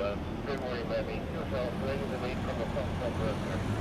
Good morning, Levy. Yourself, ready to wait from the pump road.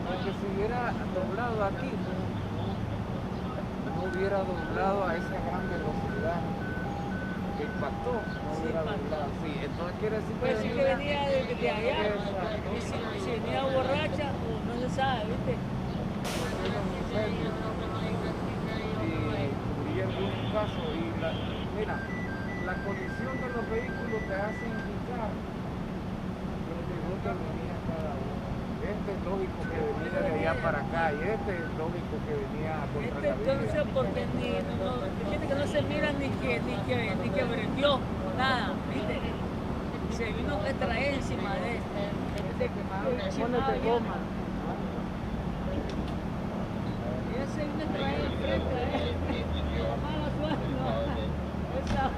Aunque si hubiera doblado aquí, no hubiera doblado a esa gran velocidad que impactó, no hubiera doblado. Sí, entonces quiere decir que Pues sí que venía de allá. Exacto. Y si venía borracha, pues no se sabe, ¿viste? Y cubría algún caso y mira, la colisión de los vehículos te hace indicar desde dónde venía cada uno. Este es lógico que venía de allá para acá y este es lógico que venía contra la Entonces, vía. porque fíjate que no se mira ni que breteó, nada, ¿viste? Se vino a traer encima de goma. Ella se vino a traer enfrente, la mala suerte, no. Esa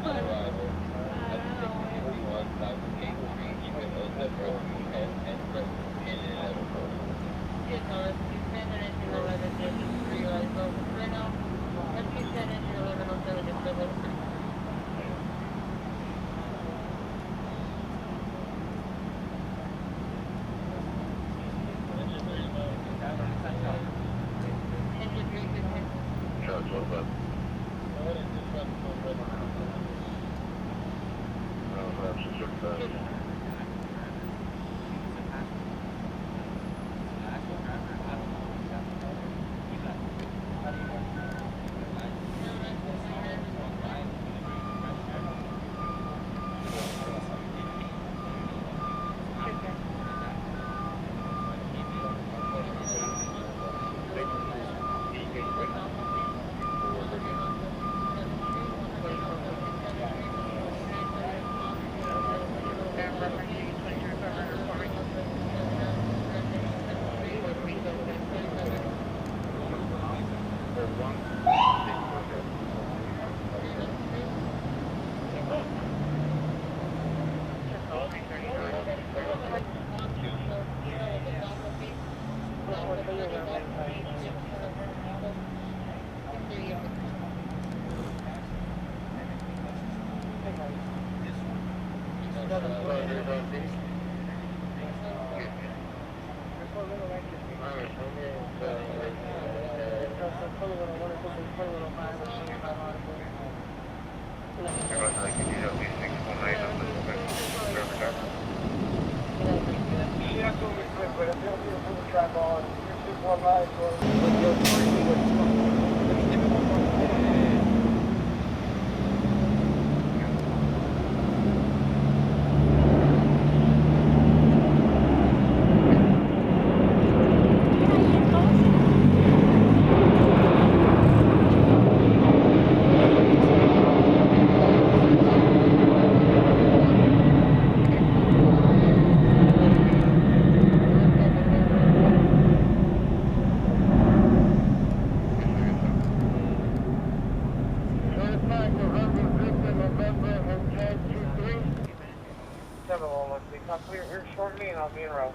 Here shortly and I'll be in route.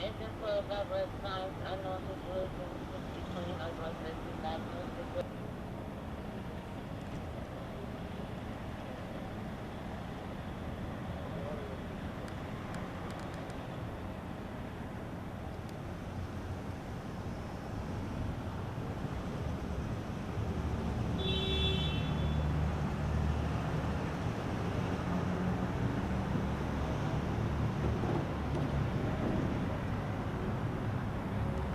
It's just about red times. I know the solution.